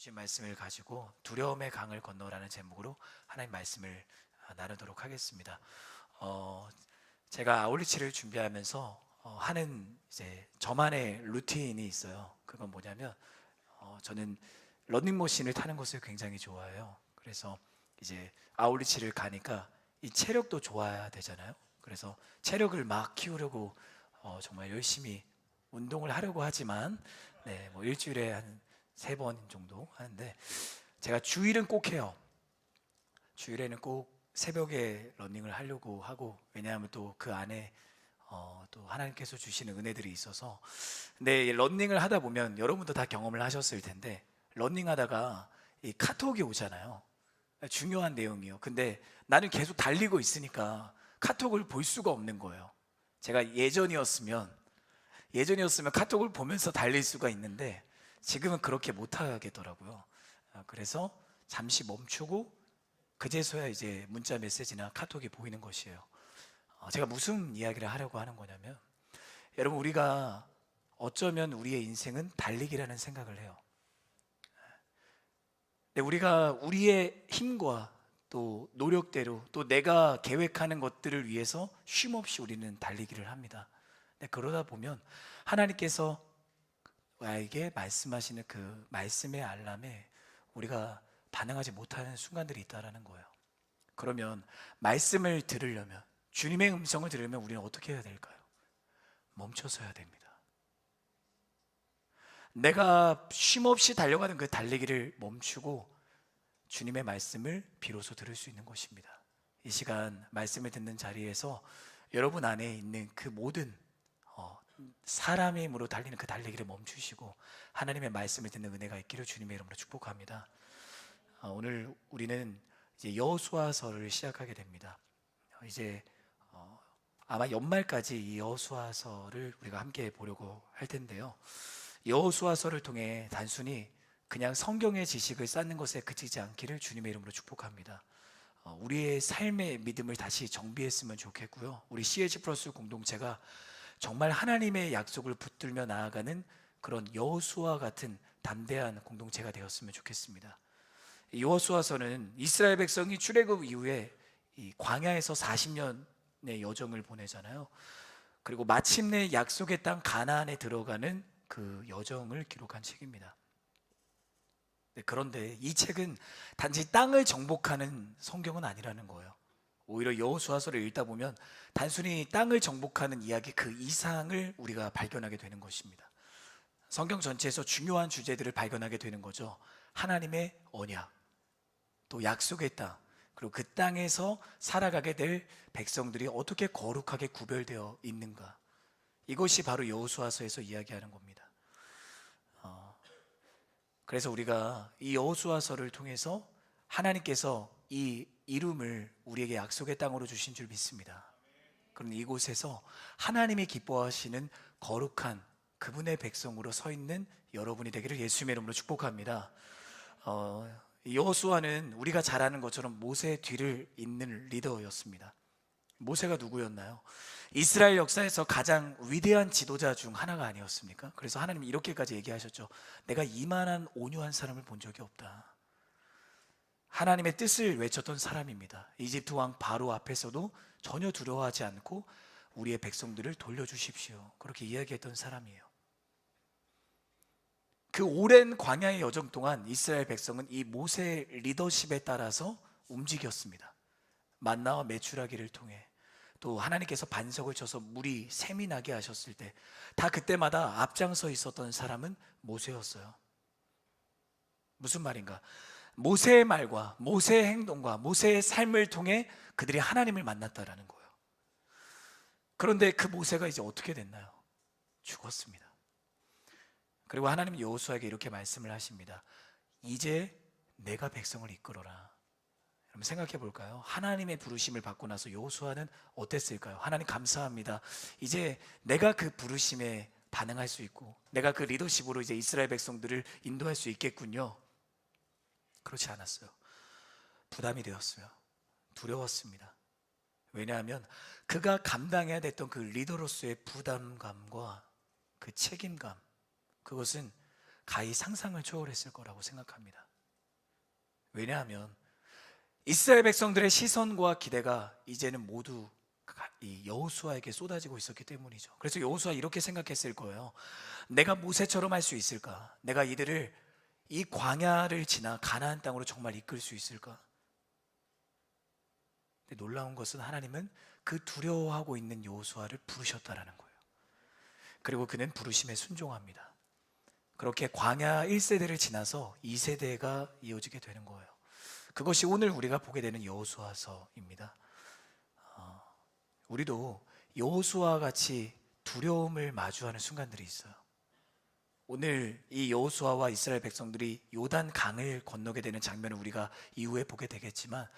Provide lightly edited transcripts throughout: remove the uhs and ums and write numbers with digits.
주신 말씀을 가지고 두려움의 강을 건너라는 제목으로 하나님 말씀을 나누도록 하겠습니다. 어, 제가 아울리치를 준비하면서 하는 이제 저만의 루틴이 있어요. 그건 뭐냐면 저는 러닝머신을 타는 것을 굉장히 좋아해요. 그래서 이제 아울리치를 가니까 이 체력도 좋아야 되잖아요. 그래서 체력을 막 키우려고 정말 열심히 운동을 하려고 하지만 네, 뭐 일주일에 한 3번 정도 하는데 제가 주일은 꼭 해요. 주일에는 꼭 새벽에 러닝을 하려고 하고, 왜냐하면 또 그 안에 또 하나님께서 주시는 은혜들이 있어서. 근데 이 러닝을 하다 보면 여러분도 다 경험을 하셨을 텐데, 러닝하다가 이 카톡이 오잖아요. 중요한 내용이요. 근데 나는 계속 달리고 있으니까 카톡을 볼 수가 없는 거예요. 제가 예전이었으면 카톡을 보면서 달릴 수가 있는데 지금은 그렇게 못 하겠더라고요. 그래서 잠시 멈추고 그제서야 이제 문자 메시지나 카톡이 보이는 것이에요. 제가 무슨 이야기를 하려고 하는 거냐면, 여러분, 우리가 어쩌면 우리의 인생은 달리기라는 생각을 해요. 근데 우리가 우리의 힘과 또 노력대로 또 내가 계획하는 것들을 위해서 쉼없이 우리는 달리기를 합니다. 근데 그러다 보면 하나님께서 나에게 말씀하시는 그 말씀의 알람에 우리가 반응하지 못하는 순간들이 있다라는 거예요. 그러면 말씀을 들으려면, 주님의 음성을 들으려면 우리는 어떻게 해야 될까요? 멈춰서야 됩니다. 내가 쉼없이 달려가는 그 달리기를 멈추고 주님의 말씀을 비로소 들을 수 있는 것입니다. 이 시간 말씀을 듣는 자리에서 여러분 안에 있는 그 모든 사람의 힘으로 달리는 그 달리기를 멈추시고 하나님의 말씀을 듣는 은혜가 있기를 주님의 이름으로 축복합니다. 오늘 우리는 이제 여호수아서를 시작하게 됩니다. 이제 아마 연말까지 이 여호수아서를 우리가 함께 보려고 할 텐데요. 여호수아서를 통해 단순히 그냥 성경의 지식을 쌓는 것에 그치지 않기를 주님의 이름으로 축복합니다. 우리의 삶의 믿음을 다시 정비했으면 좋겠고요. 우리 CH 플러스 공동체가 정말 하나님의 약속을 붙들며 나아가는 그런 여호수아 같은 담대한 공동체가 되었으면 좋겠습니다. 여호수아서는 이스라엘 백성이 출애굽 이후에 이 광야에서 40년의 여정을 보내잖아요. 그리고 마침내 약속의 땅 가나안에 들어가는 그 여정을 기록한 책입니다. 그런데 이 책은 단지 땅을 정복하는 성경은 아니라는 거예요. 오히려 여호수아서를 읽다 보면 단순히 땅을 정복하는 이야기 그 이상을 우리가 발견하게 되는 것입니다. 성경 전체에서 중요한 주제들을 발견하게 되는 거죠. 하나님의 언약, 또 약속의 땅, 그리고 그 땅에서 살아가게 될 백성들이 어떻게 거룩하게 구별되어 있는가. 이것이 바로 여호수아서에서 이야기하는 겁니다. 그래서 우리가 이 여호수아서를 통해서 하나님께서 이 이름을 우리에게 약속의 땅으로 주신 줄 믿습니다. 그럼 이곳에서 하나님이 기뻐하시는 거룩한 그분의 백성으로 서 있는 여러분이 되기를 예수님의 이름으로 축복합니다. 여호수아는 우리가 잘 아는 것처럼 모세의 뒤를 잇는 리더였습니다. 모세가 누구였나요? 이스라엘 역사에서 가장 위대한 지도자 중 하나가 아니었습니까? 그래서 하나님이 이렇게까지 얘기하셨죠. 내가 이만한 온유한 사람을 본 적이 없다. 하나님의 뜻을 외쳤던 사람입니다. 이집트 왕 바로 앞에서도 전혀 두려워하지 않고 우리의 백성들을 돌려주십시오, 그렇게 이야기했던 사람이에요. 그 오랜 광야의 여정 동안 이스라엘 백성은 이 모세의 리더십에 따라서 움직였습니다. 만나와 메추라기를 통해, 또 하나님께서 반석을 쳐서 물이 샘이 나게 하셨을 때 다 그때마다 앞장서 있었던 사람은 모세였어요. 무슨 말인가? 모세의 말과 모세의 행동과 모세의 삶을 통해 그들이 하나님을 만났다라는 거예요. 그런데 그 모세가 이제 어떻게 됐나요? 죽었습니다. 그리고 하나님은 여호수아에게 이렇게 말씀을 하십니다. 이제 내가 백성을 이끌어라. 여러분 생각해 볼까요? 하나님의 부르심을 받고 나서 여호수아는 어땠을까요? 하나님 감사합니다. 이제 내가 그 부르심에 반응할 수 있고 내가 그 리더십으로 이제 이스라엘 백성들을 인도할 수 있겠군요. 그렇지 않았어요. 부담이 되었어요. 두려웠습니다. 왜냐하면 그가 감당해야 됐던 그 리더로서의 부담감과 그 책임감, 그것은 가히 상상을 초월했을 거라고 생각합니다. 왜냐하면 이스라엘 백성들의 시선과 기대가 이제는 모두 이 여호수아에게 쏟아지고 있었기 때문이죠. 그래서 여호수아 이렇게 생각했을 거예요. 내가 모세처럼 할 수 있을까? 내가 이들을 이 광야를 지나 가나안 땅으로 정말 이끌 수 있을까? 근데 놀라운 것은 하나님은 그 두려워하고 있는 여호수아를 부르셨다라는 거예요. 그리고 그는 부르심에 순종합니다. 그렇게 광야 1세대를 지나서 2세대가 이어지게 되는 거예요. 그것이 오늘 우리가 보게 되는 여호수아서입니다. 우리도 여호수아와 같이 두려움을 마주하는 순간들이 있어요. 오늘 이 여호수아와 이스라엘 백성들이 요단 강을 건너게 되는 장면을 우리가 이후에 보게 되겠지만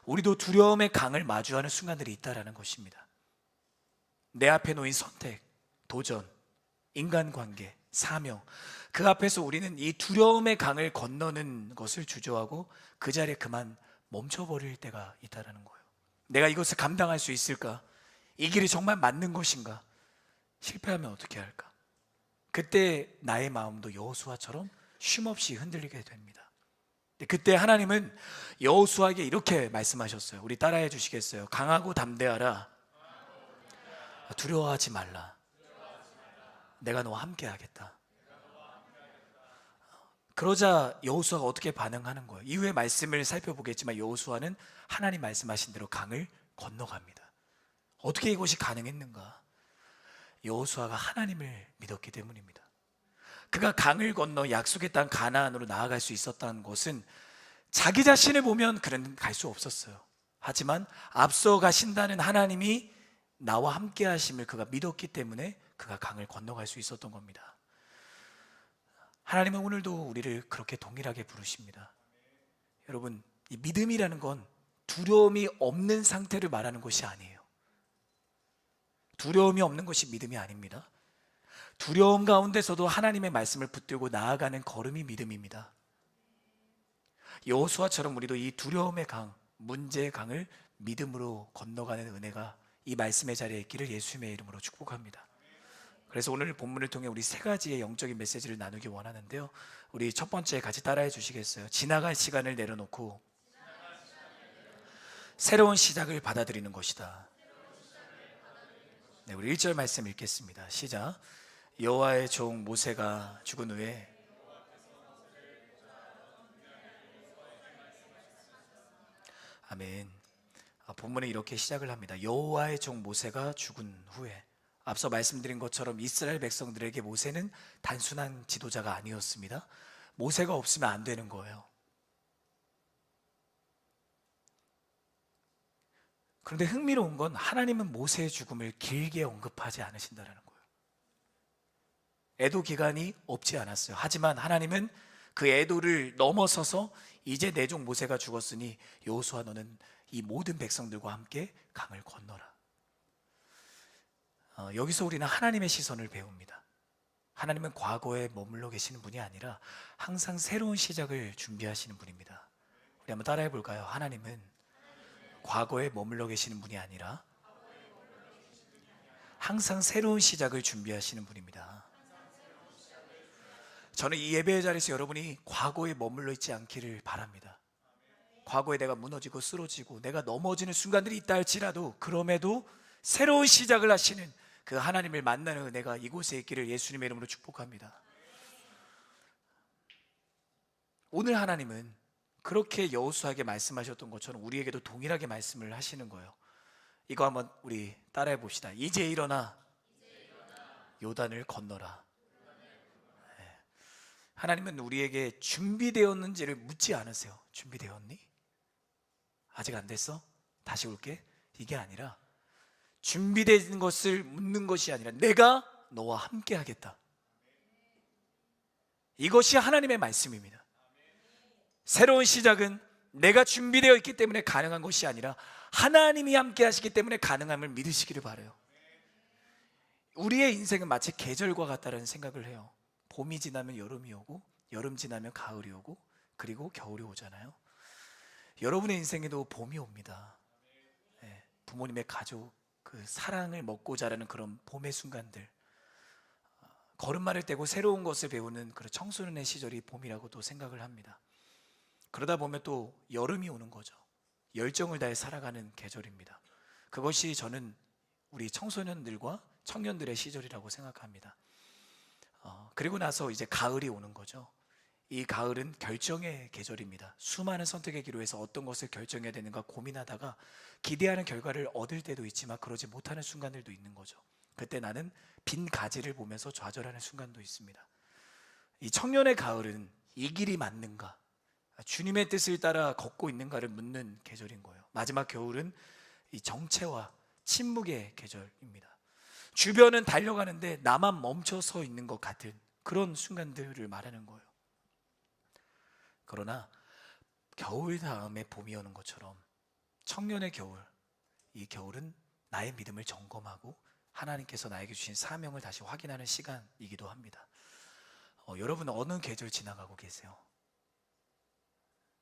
우리도 두려움의 강을 마주하는 순간들이 있다라는 것입니다. 내 앞에 놓인 선택, 도전, 인간관계, 사명, 그 앞에서 우리는 이 두려움의 강을 건너는 것을 주저하고 그 자리에 그만 멈춰버릴 때가 있다라는 거예요. 내가 이것을 감당할 수 있을까? 이 길이 정말 맞는 것인가? 실패하면 어떻게 할까? 그때 나의 마음도 여호수아처럼 쉼없이 흔들리게 됩니다. 그때 하나님은 여호수아에게 이렇게 말씀하셨어요. 우리 따라해 주시겠어요? 강하고 담대하라. 두려워하지 말라. 내가 너와 함께 하겠다. 그러자 여호수아가 어떻게 반응하는 거예요? 이후의 말씀을 살펴보겠지만 여호수아는 하나님 말씀하신 대로 강을 건너갑니다. 어떻게 이것이 가능했는가? 여호수아가 하나님을 믿었기 때문입니다. 그가 강을 건너 약속의 땅 가나안으로 나아갈 수 있었다는 것은 자기 자신을 보면 그는 갈 수 없었어요. 하지만 앞서 가신다는 하나님이 나와 함께 하심을 그가 믿었기 때문에 그가 강을 건너갈 수 있었던 겁니다. 하나님은 오늘도 우리를 그렇게 동일하게 부르십니다. 여러분, 이 믿음이라는 건 두려움이 없는 상태를 말하는 것이 아니에요. 두려움이 없는 것이 믿음이 아닙니다. 두려움 가운데서도 하나님의 말씀을 붙들고 나아가는 걸음이 믿음입니다. 여호수아처럼 우리도 이 두려움의 강, 문제의 강을 믿음으로 건너가는 은혜가 이 말씀의 자리에 있기를 예수님의 이름으로 축복합니다. 그래서 오늘 본문을 통해 우리 세 가지의 영적인 메시지를 나누기 원하는데요. 우리 첫 번째 같이 따라해 주시겠어요? 지나갈 시간을 내려놓고 새로운 시작을 받아들이는 것이다. 네, 우리 1절 말씀 읽겠습니다. 시작. 여호와의 종 모세가 죽은 후에 아멘. 본문에 이렇게 시작을 합니다. 여호와의 종 모세가 죽은 후에. 앞서 말씀드린 것처럼 이스라엘 백성들에게 모세는 단순한 지도자가 아니었습니다. 모세가 없으면 안 되는 거예요. 그런데 흥미로운 건 하나님은 모세의 죽음을 길게 언급하지 않으신다는 거예요. 애도 기간이 없지 않았어요. 하지만 하나님은 그 애도를 넘어서서 이제 내 종 모세가 죽었으니 여호수아 너는 이 모든 백성들과 함께 강을 건너라. 여기서 우리는 하나님의 시선을 배웁니다. 하나님은 과거에 머물러 계시는 분이 아니라 항상 새로운 시작을 준비하시는 분입니다. 우리 한번 따라해 볼까요? 하나님은 과거에 머물러 계시는 분이 아니라 항상 새로운 시작을 준비하시는 분입니다. 저는 이 예배의 자리에서 여러분이 과거에 머물러 있지 않기를 바랍니다. 과거에 내가 무너지고 쓰러지고 내가 넘어지는 순간들이 있다 할지라도 그럼에도 새로운 시작을 하시는 그 하나님을 만나는 은혜가 이곳에 있기를 예수님의 이름으로 축복합니다. 오늘 하나님은 그렇게 여호수아에게 말씀하셨던 것처럼 우리에게도 동일하게 말씀을 하시는 거예요. 이거 한번 우리 따라해 봅시다. 이제 일어나 요단을 건너라. 하나님은 우리에게 준비되었는지를 묻지 않으세요. 준비되었니? 아직 안 됐어? 다시 올게. 이게 아니라 준비된 것을 묻는 것이 아니라 내가 너와 함께 하겠다. 이것이 하나님의 말씀입니다. 새로운 시작은 내가 준비되어 있기 때문에 가능한 것이 아니라 하나님이 함께 하시기 때문에 가능함을 믿으시기를 바라요. 우리의 인생은 마치 계절과 같다는 생각을 해요. 봄이 지나면 여름이 오고 여름 지나면 가을이 오고 그리고 겨울이 오잖아요. 여러분의 인생에도 봄이 옵니다. 네, 부모님의 가족, 그 사랑을 먹고 자라는 그런 봄의 순간들, 걸음마를 떼고 새로운 것을 배우는 그런 청소년의 시절이 봄이라고도 생각을 합니다. 그러다 보면 또 여름이 오는 거죠. 열정을 다해 살아가는 계절입니다. 그것이 저는 우리 청소년들과 청년들의 시절이라고 생각합니다. 그리고 나서 이제 가을이 오는 거죠. 이 가을은 결정의 계절입니다. 수많은 선택의 기로에서 어떤 것을 결정해야 되는가 고민하다가 기대하는 결과를 얻을 때도 있지만 그러지 못하는 순간들도 있는 거죠. 그때 나는 빈 가지를 보면서 좌절하는 순간도 있습니다. 이 청년의 가을은 이 길이 맞는가, 주님의 뜻을 따라 걷고 있는가를 묻는 계절인 거예요. 마지막 겨울은 이 정체와 침묵의 계절입니다. 주변은 달려가는데 나만 멈춰 서 있는 것 같은 그런 순간들을 말하는 거예요. 그러나 겨울 다음에 봄이 오는 것처럼 청년의 겨울, 이 겨울은 나의 믿음을 점검하고 하나님께서 나에게 주신 사명을 다시 확인하는 시간이기도 합니다. 여러분 어느 계절 지나가고 계세요?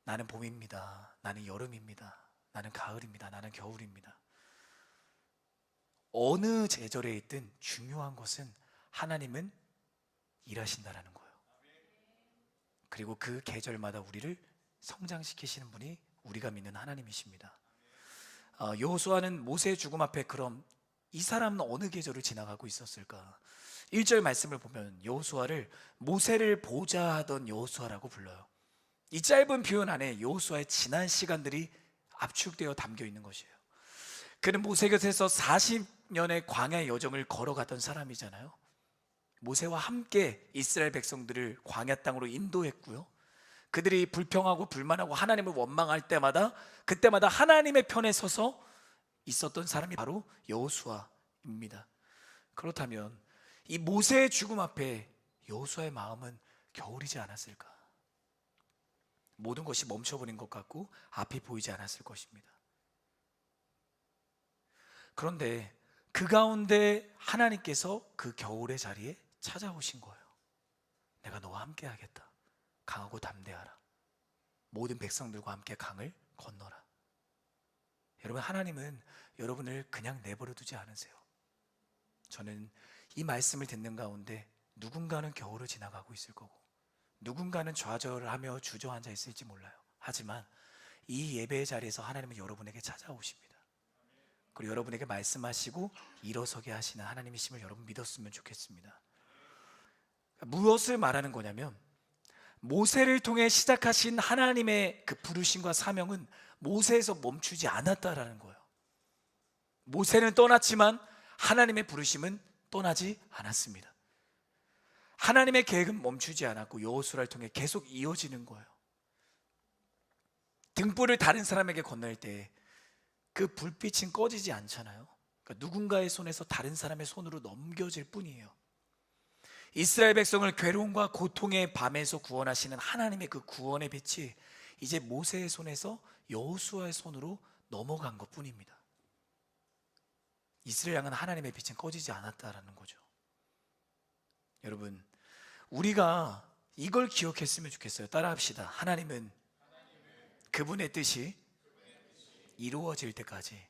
나는 봄입니다. 나는 여름입니다. 나는 가을입니다. 나는 겨울입니다. 어느 계절에 있든 중요한 것은 하나님은 일하신다라는 거예요. 그리고 그 계절마다 우리를 성장시키시는 분이 우리가 믿는 하나님이십니다. 여호수아는 모세의 죽음 앞에 그럼 이 사람은 어느 계절을 지나가고 있었을까? 1절 말씀을 보면 여호수아를 모세를 보좌하던 여호수아라고 불러요. 이 짧은 표현 안에 여호수아의 지난 시간들이 압축되어 담겨 있는 것이에요. 그는 모세 곁에서 40년의 광야의 여정을 걸어갔던 사람이잖아요. 모세와 함께 이스라엘 백성들을 광야 땅으로 인도했고요. 그들이 불평하고 불만하고 하나님을 원망할 때마다 그때마다 하나님의 편에 서서 있었던 사람이 바로 여호수아입니다. 그렇다면 이 모세의 죽음 앞에 여호수아의 마음은 겨울이지 않았을까? 모든 것이 멈춰버린 것 같고 앞이 보이지 않았을 것입니다. 그런데 그 가운데 하나님께서 그 겨울의 자리에 찾아오신 거예요. 내가 너와 함께 하겠다. 강하고 담대하라. 모든 백성들과 함께 강을 건너라. 여러분, 하나님은 여러분을 그냥 내버려 두지 않으세요. 저는 이 말씀을 듣는 가운데 누군가는 겨울을 지나가고 있을 거고 누군가는 좌절하며 주저앉아 있을지 몰라요. 하지만 이 예배의 자리에서 하나님은 여러분에게 찾아오십니다. 그리고 여러분에게 말씀하시고 일어서게 하시는 하나님이심을 여러분 믿었으면 좋겠습니다. 무엇을 말하는 거냐면 모세를 통해 시작하신 하나님의 그 부르심과 사명은 모세에서 멈추지 않았다라는 거예요. 모세는 떠났지만 하나님의 부르심은 떠나지 않았습니다. 하나님의 계획은 멈추지 않았고 여호수아를 통해 계속 이어지는 거예요. 등불을 다른 사람에게 건널 때 그 불빛은 꺼지지 않잖아요. 그러니까 누군가의 손에서 다른 사람의 손으로 넘겨질 뿐이에요. 이스라엘 백성을 괴로움과 고통의 밤에서 구원하시는 하나님의 그 구원의 빛이 이제 모세의 손에서 여호수아의 손으로 넘어간 것 뿐입니다. 이스라엘 향한 하나님의 빛은 꺼지지 않았다라는 거죠. 여러분, 우리가 이걸 기억했으면 좋겠어요. 따라합시다. 하나님은 그분의 뜻이 이루어질 때까지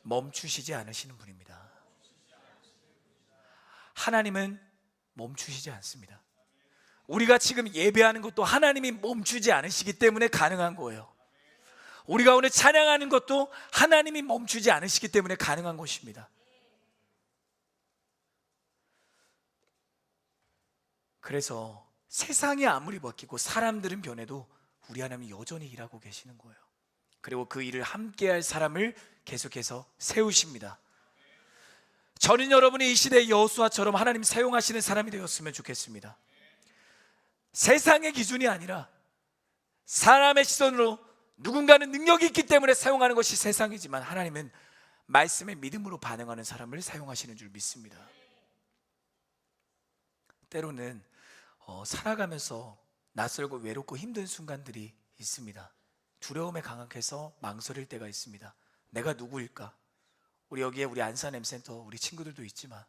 멈추시지 않으시는 분입니다. 하나님은 멈추시지 않습니다. 우리가 지금 예배하는 것도 하나님이 멈추지 않으시기 때문에 가능한 거예요. 우리가 오늘 찬양하는 것도 하나님이 멈추지 않으시기 때문에 가능한 것입니다. 그래서 세상이 아무리 바뀌고 사람들은 변해도 우리 하나님은 여전히 일하고 계시는 거예요. 그리고 그 일을 함께할 사람을 계속해서 세우십니다. 저는 여러분이 이 시대의 여호수아처럼 하나님 사용하시는 사람이 되었으면 좋겠습니다. 세상의 기준이 아니라 사람의 시선으로 누군가는 능력이 있기 때문에 사용하는 것이 세상이지만 하나님은 말씀에 믿음으로 반응하는 사람을 사용하시는 줄 믿습니다. 때로는 살아가면서 낯설고 외롭고 힘든 순간들이 있습니다. 두려움에 강하게서 망설일 때가 있습니다. 내가 누구일까? 우리 여기에 우리 안산 M센터 우리 친구들도 있지만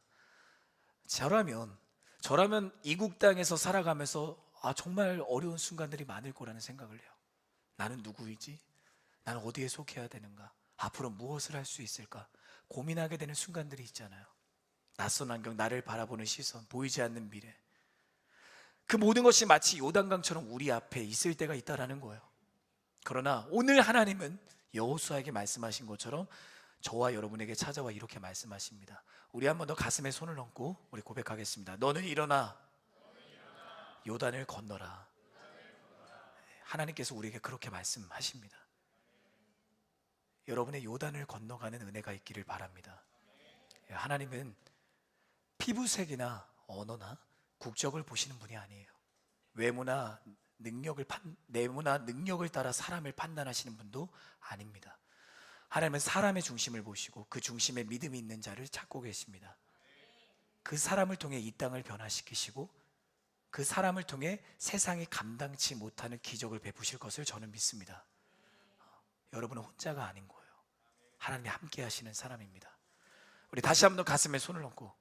저라면 이국 땅에서 살아가면서 정말 어려운 순간들이 많을 거라는 생각을 해요. 나는 누구이지? 나는 어디에 속해야 되는가? 앞으로 무엇을 할 수 있을까? 고민하게 되는 순간들이 있잖아요. 낯선 환경, 나를 바라보는 시선, 보이지 않는 미래, 그 모든 것이 마치 요단강처럼 우리 앞에 있을 때가 있다라는 거예요. 그러나 오늘 하나님은 여호수아에게 말씀하신 것처럼 저와 여러분에게 찾아와 이렇게 말씀하십니다. 우리 한 번 더 가슴에 손을 얹고 우리 고백하겠습니다. 너는 일어나 요단을 건너라. 하나님께서 우리에게 그렇게 말씀하십니다. 여러분의 요단을 건너가는 은혜가 있기를 바랍니다. 하나님은 피부색이나 언어나 국적을 보시는 분이 아니에요. 외모나 능력을 따라 사람을 판단하시는 분도 아닙니다. 하나님은 사람의 중심을 보시고 그 중심에 믿음이 있는 자를 찾고 계십니다. 그 사람을 통해 이 땅을 변화시키시고 그 사람을 통해 세상이 감당치 못하는 기적을 베푸실 것을 저는 믿습니다. 여러분은 혼자가 아닌 거예요. 하나님이 함께 하시는 사람입니다. 우리 다시 한번 가슴에 손을 얹고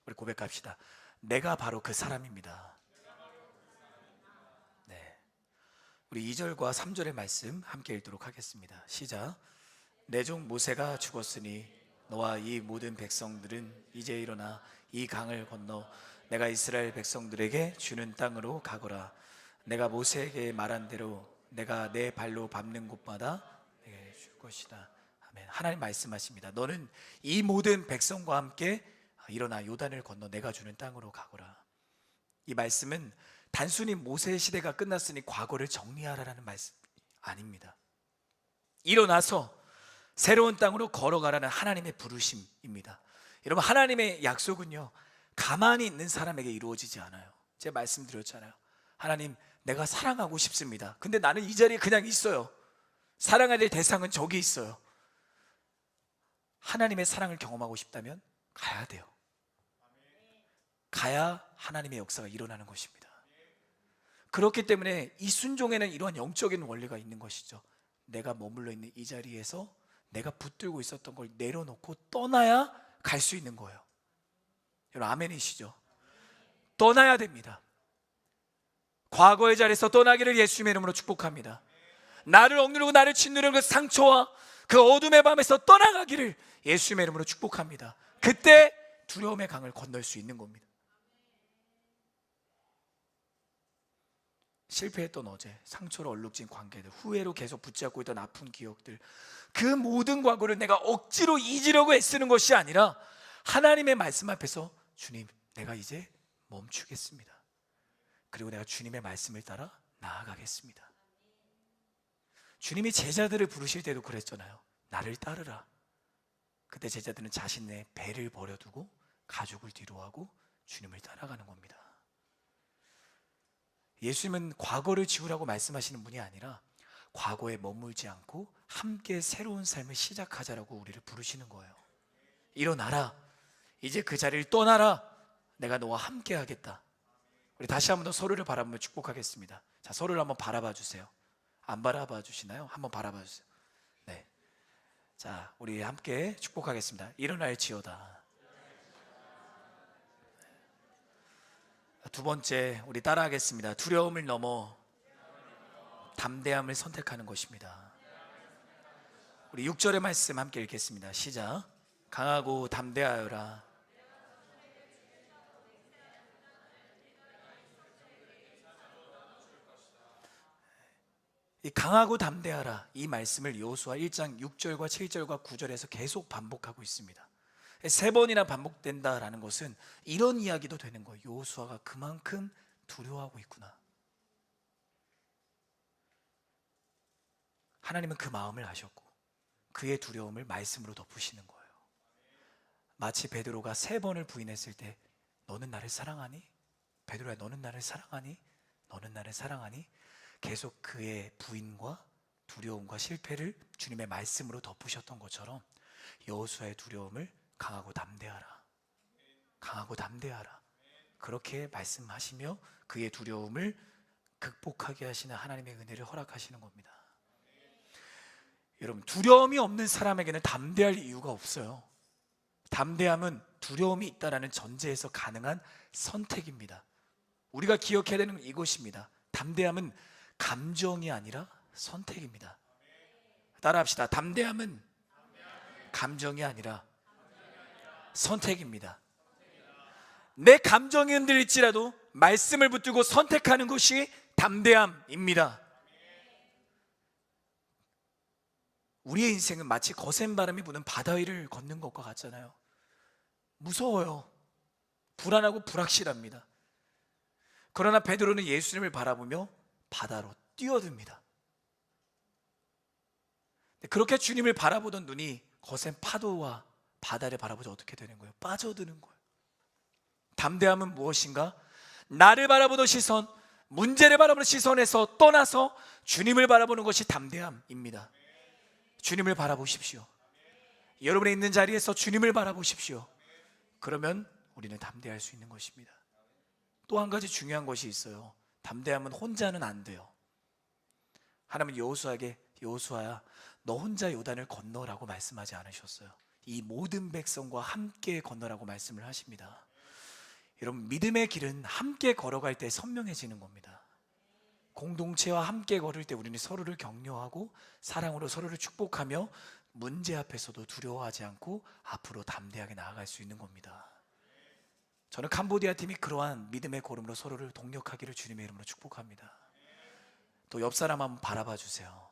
우리 고백합시다. 내가 바로 그 사람입니다. 네, 우리 2절과 3절의 말씀 함께 읽도록 하겠습니다. 시작. 내 종 모세가 죽었으니 너와 이 모든 백성들은 이제 일어나 이 강을 건너 내가 이스라엘 백성들에게 주는 땅으로 가거라. 내가 모세에게 말한 대로 내가 내 발로 밟는 곳마다 내게 줄 것이다. 아멘. 하나님 말씀하십니다. 너는 이 모든 백성과 함께 일어나 요단을 건너 내가 주는 땅으로 가거라. 이 말씀은 단순히 모세의 시대가 끝났으니 과거를 정리하라는 말씀 아닙니다. 일어나서 새로운 땅으로 걸어가라는 하나님의 부르심입니다. 여러분, 하나님의 약속은요 가만히 있는 사람에게 이루어지지 않아요. 제가 말씀드렸잖아요. 하나님, 내가 사랑하고 싶습니다. 근데 나는 이 자리에 그냥 있어요. 사랑해야 될 대상은 저기 있어요. 하나님의 사랑을 경험하고 싶다면 가야 돼요. 가야 하나님의 역사가 일어나는 것입니다. 그렇기 때문에 이 순종에는 이러한 영적인 원리가 있는 것이죠. 내가 머물러 있는 이 자리에서 내가 붙들고 있었던 걸 내려놓고 떠나야 갈 수 있는 거예요. 여러분, 아멘이시죠? 떠나야 됩니다. 과거의 자리에서 떠나기를 예수님의 이름으로 축복합니다. 나를 억누르고 나를 짓누르는 그 상처와 그 어둠의 밤에서 떠나가기를 예수님의 이름으로 축복합니다. 그때 두려움의 강을 건널 수 있는 겁니다. 실패했던 어제, 상처로 얼룩진 관계들, 후회로 계속 붙잡고 있던 아픈 기억들, 그 모든 과거를 내가 억지로 잊으려고 애쓰는 것이 아니라 하나님의 말씀 앞에서 주님, 내가 이제 멈추겠습니다. 그리고 내가 주님의 말씀을 따라 나아가겠습니다. 주님이 제자들을 부르실 때도 그랬잖아요. 나를 따르라. 그때 제자들은 자신의 배를 버려두고 가족을 뒤로하고 주님을 따라가는 겁니다. 예수님은 과거를 지우라고 말씀하시는 분이 아니라 과거에 머물지 않고 함께 새로운 삶을 시작하자라고 우리를 부르시는 거예요. 일어나라. 이제 그 자리를 떠나라. 내가 너와 함께 하겠다. 우리 다시 한번 더 서로를 바라보며 축복하겠습니다. 자, 서로를 한번 바라봐 주세요. 안 바라봐 주시나요? 한번 바라봐 주세요. 네. 자, 우리 함께 축복하겠습니다. 일어날지어다. 두 번째, 우리 따라하겠습니다. 두려움을 넘어 담대함을 선택하는 것입니다. 우리 6절의 말씀 함께 읽겠습니다. 시작. 강하고 담대하여라. 이 강하고 담대하라, 이 말씀을 여호수아 1장 6절과 7절과 9절에서 계속 반복하고 있습니다. 3번이나 반복된다라는 것은 이런 이야기도 되는 거예요. 여호수아가 그만큼 두려워하고 있구나. 하나님은 그 마음을 아셨고 그의 두려움을 말씀으로 덮으시는 거예요. 마치 베드로가 3번을 부인했을 때 너는 나를 사랑하니? 베드로야, 너는 나를 사랑하니? 너는 나를 사랑하니? 계속 그의 부인과 두려움과 실패를 주님의 말씀으로 덮으셨던 것처럼 여호수아의 두려움을 강하고 담대하라, 강하고 담대하라, 그렇게 말씀하시며 그의 두려움을 극복하게 하시는 하나님의 은혜를 허락하시는 겁니다. 여러분, 두려움이 없는 사람에게는 담대할 이유가 없어요. 담대함은 두려움이 있다라는 전제에서 가능한 선택입니다. 우리가 기억해야 되는 건 이것입니다. 담대함은 감정이 아니라 선택입니다. 따라합시다. 담대함은 감정이 아니라 선택입니다. 내 감정이 흔들릴지라도 말씀을 붙들고 선택하는 것이 담대함입니다. 우리의 인생은 마치 거센 바람이 부는 바다 위를 걷는 것과 같잖아요. 무서워요. 불안하고 불확실합니다. 그러나 베드로는 예수님을 바라보며 바다로 뛰어듭니다. 그렇게 주님을 바라보던 눈이 거센 파도와 바다를 바라보자 어떻게 되는 거예요? 빠져드는 거예요. 담대함은 무엇인가? 나를 바라보는 시선, 문제를 바라보는 시선에서 떠나서 주님을 바라보는 것이 담대함입니다. 주님을 바라보십시오. 여러분이 있는 자리에서 주님을 바라보십시오. 그러면 우리는 담대할 수 있는 것입니다. 또 한 가지 중요한 것이 있어요. 담대함은 혼자는 안 돼요. 하나님은 여호수아에게 여호수아야 너 혼자 요단을 건너라고 말씀하지 않으셨어요. 이 모든 백성과 함께 건너라고 말씀을 하십니다. 여러분, 믿음의 길은 함께 걸어갈 때 선명해지는 겁니다. 공동체와 함께 걸을 때 우리는 서로를 격려하고 사랑으로 서로를 축복하며 문제 앞에서도 두려워하지 않고 앞으로 담대하게 나아갈 수 있는 겁니다. 저는 캄보디아 팀이 그러한 믿음의 걸음으로 서로를 동력하기를 주님의 이름으로 축복합니다. 또 옆 사람 한번 바라봐 주세요.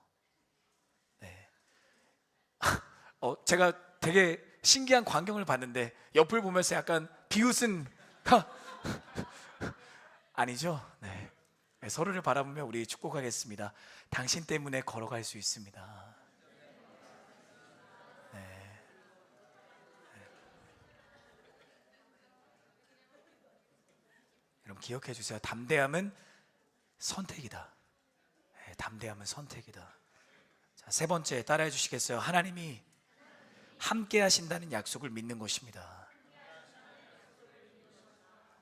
네. 제가 되게 신기한 광경을 봤는데 옆을 보면서 약간 비웃은 아니죠? 네. 서로를 바라보며 우리 축복하겠습니다. 당신 때문에 걸어갈 수 있습니다. 네. 여러분 기억해 주세요. 담대함은 선택이다. 네, 담대함은 선택이다. 자, 세 번째 따라해 주시겠어요? 하나님이 함께 하신다는 약속을 믿는 것입니다.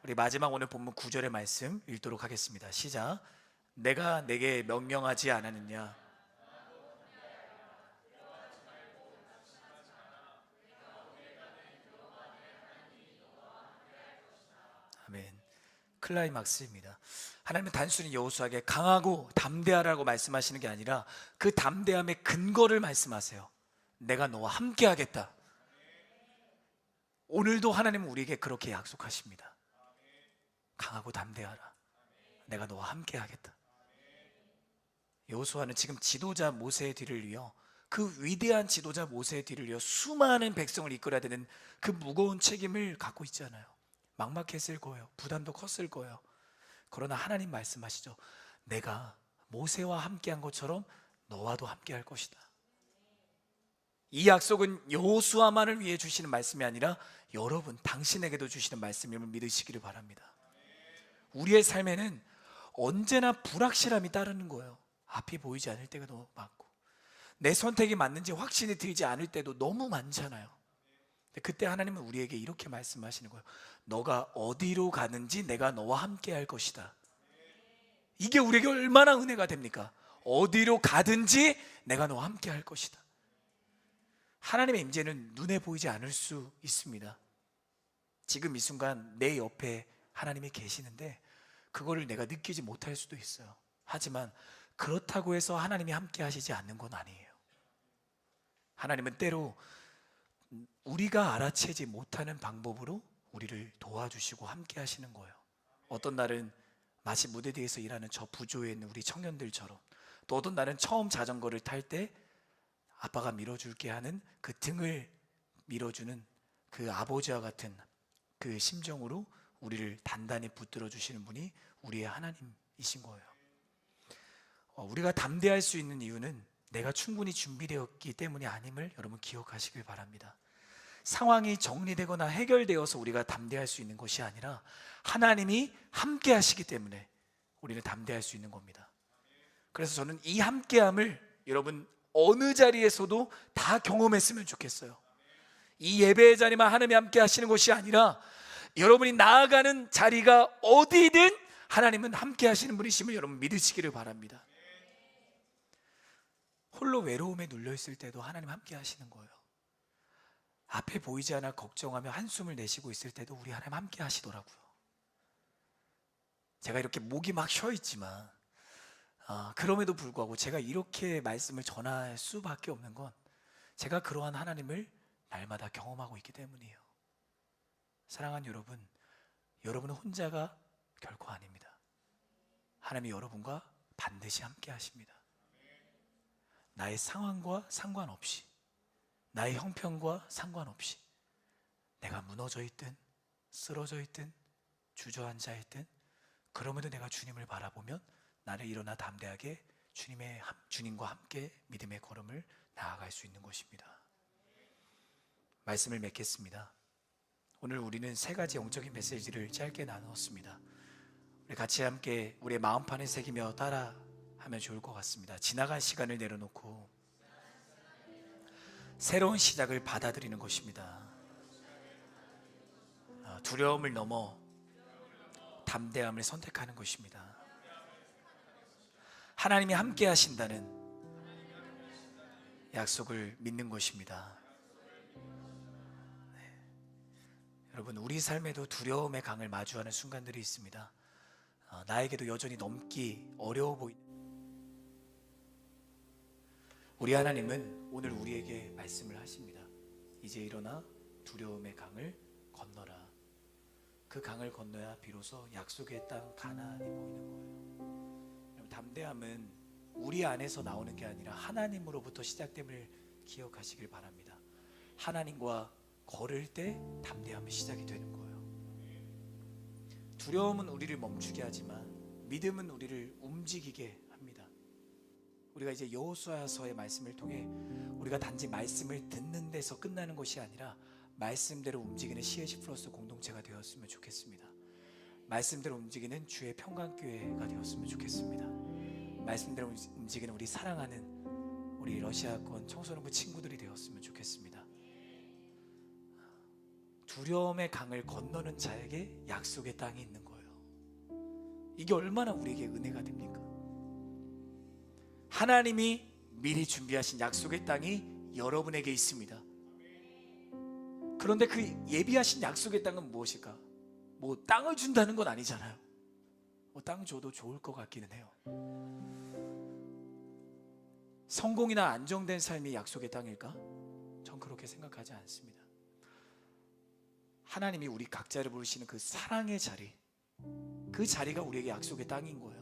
우리 마지막 오늘 본문 9절의 말씀 읽도록 하겠습니다. 시작. 내가 내게 명령하지 않았느냐? 아멘. 클라이막스입니다. 하나님은 단순히 여호수아에게 강하고 담대하라고 말씀하시는 게 아니라 그 담대함의 근거를 말씀하세요. 내가 너와 함께 하겠다. 오늘도 하나님은 우리에게 그렇게 약속하십니다. 강하고 담대하라. 내가 너와 함께 하겠다. 여호수아는 지금 지도자 모세의 뒤를 이어 그 위대한 지도자 모세의 뒤를 이어 수많은 백성을 이끌어야 되는 그 무거운 책임을 갖고 있잖아요. 막막했을 거예요. 부담도 컸을 거예요. 그러나 하나님 말씀하시죠. 내가 모세와 함께한 것처럼 너와도 함께할 것이다. 이 약속은 여호수아만을 위해 주시는 말씀이 아니라 여러분, 당신에게도 주시는 말씀임을 믿으시기를 바랍니다. 우리의 삶에는 언제나 불확실함이 따르는 거예요. 앞이 보이지 않을 때가 너무 많고 내 선택이 맞는지 확신이 들지 않을 때도 너무 많잖아요. 그때 하나님은 우리에게 이렇게 말씀하시는 거예요. 너가 어디로 가는지 내가 너와 함께 할 것이다. 이게 우리에게 얼마나 은혜가 됩니까? 어디로 가든지 내가 너와 함께 할 것이다. 하나님의 임재는 눈에 보이지 않을 수 있습니다. 지금 이 순간 내 옆에 하나님이 계시는데 그거를 내가 느끼지 못할 수도 있어요. 하지만 그렇다고 해서 하나님이 함께 하시지 않는 건 아니에요. 하나님은 때로 우리가 알아채지 못하는 방법으로 우리를 도와주시고 함께 하시는 거예요. 어떤 날은 마치 무대 뒤에서 일하는 저 부조에 있는 우리 청년들처럼, 또 어떤 날은 처음 자전거를 탈 때 아빠가 밀어줄게 하는 그 등을 밀어주는 그 아버지와 같은 그 심정으로 우리를 단단히 붙들어 주시는 분이 우리의 하나님이신 거예요. 우리가 담대할 수 있는 이유는 내가 충분히 준비되었기 때문이 아님을 여러분 기억하시길 바랍니다. 상황이 정리되거나 해결되어서 우리가 담대할 수 있는 것이 아니라 하나님이 함께 하시기 때문에 우리는 담대할 수 있는 겁니다. 그래서 저는 이 함께함을 여러분 어느 자리에서도 다 경험했으면 좋겠어요. 이 예배의 자리만 하나님이 함께 하시는 것이 아니라 여러분이 나아가는 자리가 어디든 하나님은 함께 하시는 분이심을 여러분 믿으시기를 바랍니다. 홀로 외로움에 눌려있을 때도 하나님 함께 하시는 거예요. 앞에 보이지 않아 걱정하며 한숨을 내쉬고 있을 때도 우리 하나님 함께 하시더라고요. 제가 이렇게 목이 막 쉬어있지만 그럼에도 불구하고 제가 이렇게 말씀을 전할 수밖에 없는 건 제가 그러한 하나님을 날마다 경험하고 있기 때문이에요. 사랑하는 여러분, 여러분은 혼자가 결코 아닙니다. 하나님이 여러분과 반드시 함께 하십니다. 나의 상황과 상관없이, 나의 형편과 상관없이, 내가 무너져 있든 쓰러져 있든 주저앉아 있든, 그러면도 내가 주님을 바라보면 나는 일어나 담대하게 주님과 함께 믿음의 걸음을 나아갈 수 있는 것입니다. 말씀을 맺겠습니다. 오늘 우리는 세 가지 영적인 메시지를 짧게 나누었습니다. 우리 같이 함께 우리의 마음판에 새기며 따라하면 좋을 것 같습니다. 지나간 시간을 내려놓고 새로운 시작을 받아들이는 것입니다. 두려움을 넘어 담대함을 선택하는 것입니다. 하나님이 함께 하신다는 약속을 믿는 것입니다. 네. 여러분, 우리 삶에도 두려움의 강을 마주하는 순간들이 있습니다. 나에게도 여전히 넘기 어려워 보이는, 우리 하나님은 오늘 우리에게 말씀을 하십니다. 이제 일어나 두려움의 강을 건너라. 그 강을 건너야 비로소 약속의 땅 가나안이 보이는 거예요. 담대함은 우리 안에서 나오는 게 아니라 하나님으로부터 시작됨을 기억하시길 바랍니다. 하나님과 걸을 때 담대함이 시작이 되는 거예요. 두려움은 우리를 멈추게 하지만 믿음은 우리를 움직이게 합니다. 우리가 이제 여호수아서의 말씀을 통해 우리가 단지 말씀을 듣는 데서 끝나는 것이 아니라 말씀대로 움직이는 CLC 플러스 공동체가 되었으면 좋겠습니다. 말씀대로 움직이는 주의 평강교회가 되었으면 좋겠습니다. 말씀대로 움직이는 우리 사랑하는 우리 러시아권 청소년부 친구들이 되었으면 좋겠습니다. 두려움의 강을 건너는 자에게 약속의 땅이 있는 거예요. 이게 얼마나 우리에게 은혜가 됩니까? 하나님이 미리 준비하신 약속의 땅이 여러분에게 있습니다. 그런데 그 예비하신 약속의 땅은 무엇일까? 뭐 땅을 준다는 건 아니잖아요. 땅 줘도 좋을 것 같기는 해요. 성공이나 안정된 삶이 약속의 땅일까? 전 그렇게 생각하지 않습니다. 하나님이 우리 각자를 부르시는 그 사랑의 자리, 그 자리가 우리에게 약속의 땅인 거예요.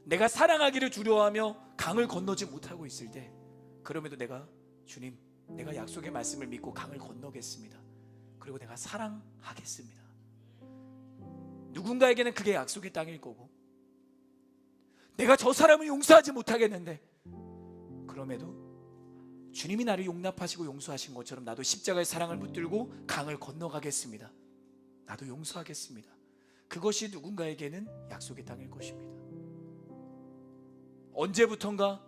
내가 사랑하기를 두려워하며 강을 건너지 못하고 있을 때, 그럼에도 내가 주님, 내가 약속의 말씀을 믿고 강을 건너겠습니다. 그리고 내가 사랑하겠습니다. 누군가에게는 그게 약속의 땅일 거고, 내가 저 사람을 용서하지 못하겠는데, 그럼에도 주님이 나를 용납하시고 용서하신 것처럼 나도 십자가의 사랑을 붙들고 강을 건너가겠습니다. 나도 용서하겠습니다. 그것이 누군가에게는 약속의 땅일 것입니다. 언제부턴가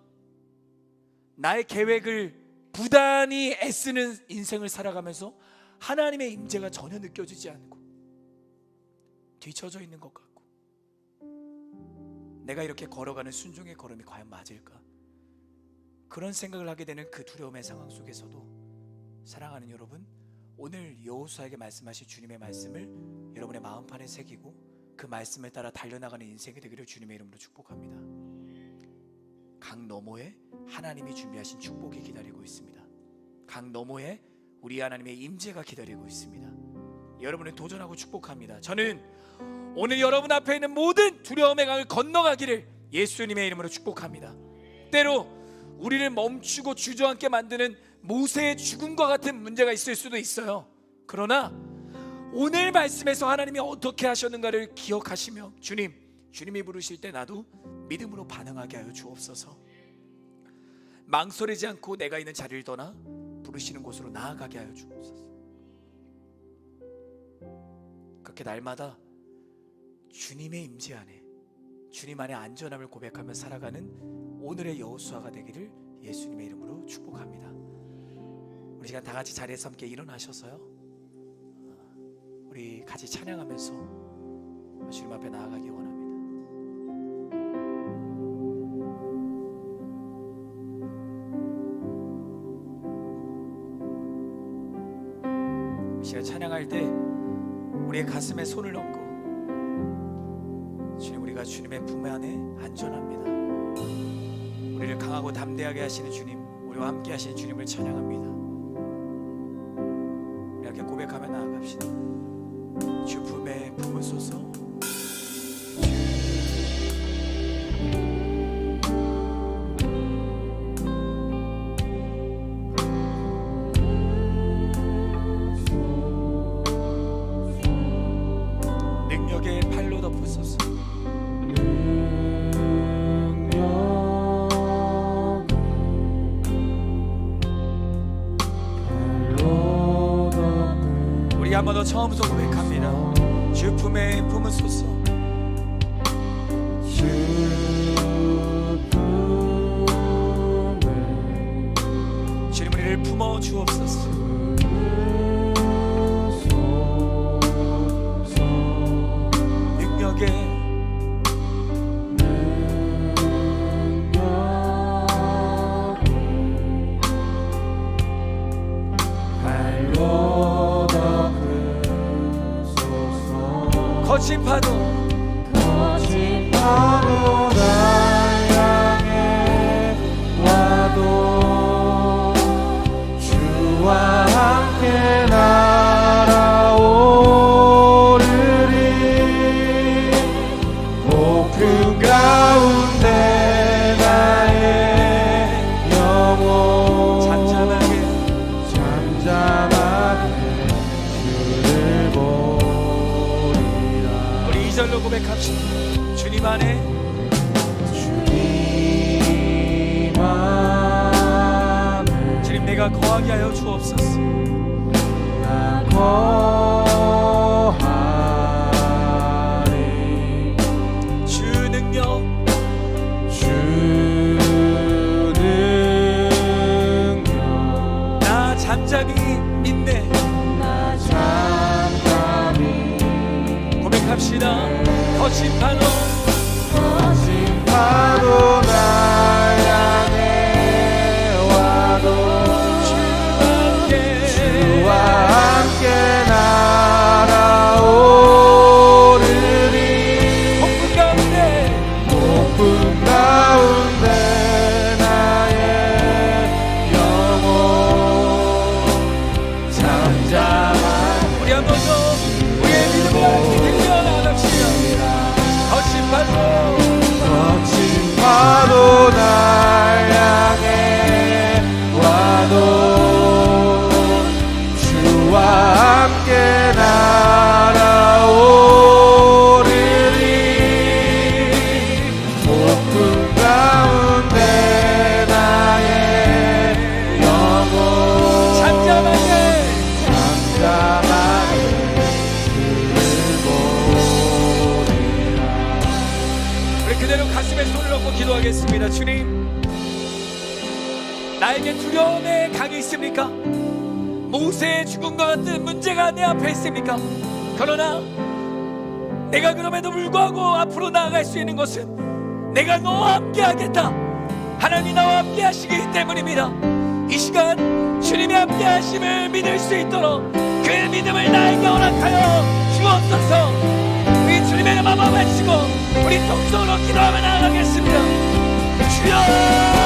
나의 계획을 부단히 애쓰는 인생을 살아가면서 하나님의 임재가 전혀 느껴지지 않고 뒤처져 있는 것 같고, 내가 이렇게 걸어가는 순종의 걸음이 과연 맞을까? 그런 생각을 하게 되는 그 두려움의 상황 속에서도 사랑하는 여러분, 오늘 여호수아에게 말씀하신 주님의 말씀을 여러분의 마음판에 새기고 그 말씀에 따라 달려나가는 인생이 되기를 주님의 이름으로 축복합니다. 강 너머에 하나님이 준비하신 축복이 기다리고 있습니다. 강 너머에 우리 하나님의 임재가 기다리고 있습니다. 여러분을 도전하고 축복합니다. 저는 오늘 여러분 앞에 있는 모든 두려움의 강을 건너가기를 예수님의 이름으로 축복합니다. 때로 우리를 멈추고 주저앉게 만드는 모세의 죽음과 같은 문제가 있을 수도 있어요. 그러나 오늘 말씀에서 하나님이 어떻게 하셨는가를 기억하시며 주님이 부르실 때 나도 믿음으로 반응하게 하여 주옵소서. 망설이지 않고 내가 있는 자리를 떠나 부르시는 곳으로 나아가게 하여 주옵소서. 그렇게 날마다 주님의 임재 안에, 주님 안에 안전함을 고백하며 살아가는 오늘의 여호수아가 되기를 예수님의 이름으로 축복합니다. 우리 시간 다 같이 자리에서 함께 일어나셔서요, 우리 같이 찬양하면서 주님 앞에 나아가기 원합니다. 이 시간 찬양할 때 우리의 가슴에 손을 얹고, 주님, 우리가 주님의 품 안에 안전합니다. 우리를 강하고 담대하게 하시는 주님, 우리와 함께 하시는 주님을 찬양합니다. 이렇게 고백하며 나아갑시다. 주 품에 품을 부으소서. 능력의 팔로 덮으소서. 우리 한 번 더 처음부터 고백합니다. 주 품에 품으소서. 주 품에 주님 우리를 품어 주옵소서. 능력의 거친 파도 날 향해 와도 주와 함께 날아오르리. 폭풍 가운데 나의 영혼 잠잠하게 주를 보리라. 우리 2절로 고백합시다. 주님 안에 주님 내가 거하게 하여 주옵소서. 나 거하리. 주 능력 주 능력 나 잠잠히 믿네. 나 잠잠히 고백합시다. 거친 파도 날 향해 와도 주와 함께 날아오르리. 폭풍 가운데 나의 영혼 잠잠한. 우리 한 번 더 우리의 믿음을 함께 들려 나갑시다. 거친 파도 날 향해 와도 주와 함께 날아오르리. 폭풍 가운데 나의 영혼 잠잠하게 주를 보리라. 우리 그대로 가슴에 손을 얹고 기도하겠습니다. 주님 나에게 두려움의 강이 있습니까? 모세의 죽음과 같은 문제가 내 앞에 있습니까? 그러나 내가 그럼에도 불구하고 앞으로 나아갈 수 있는 것은 내가 너와 함께 하겠다. 하나님이 나와 함께 하시기 때문입니다. 이 시간 주님이 함께 하심을 믿을 수 있도록 그 믿음을 나에게 허락하여 주옵소서. 우리 주님의 이름 한번 외치고 우리 통성으로 기도하며 나아가겠습니다. 주여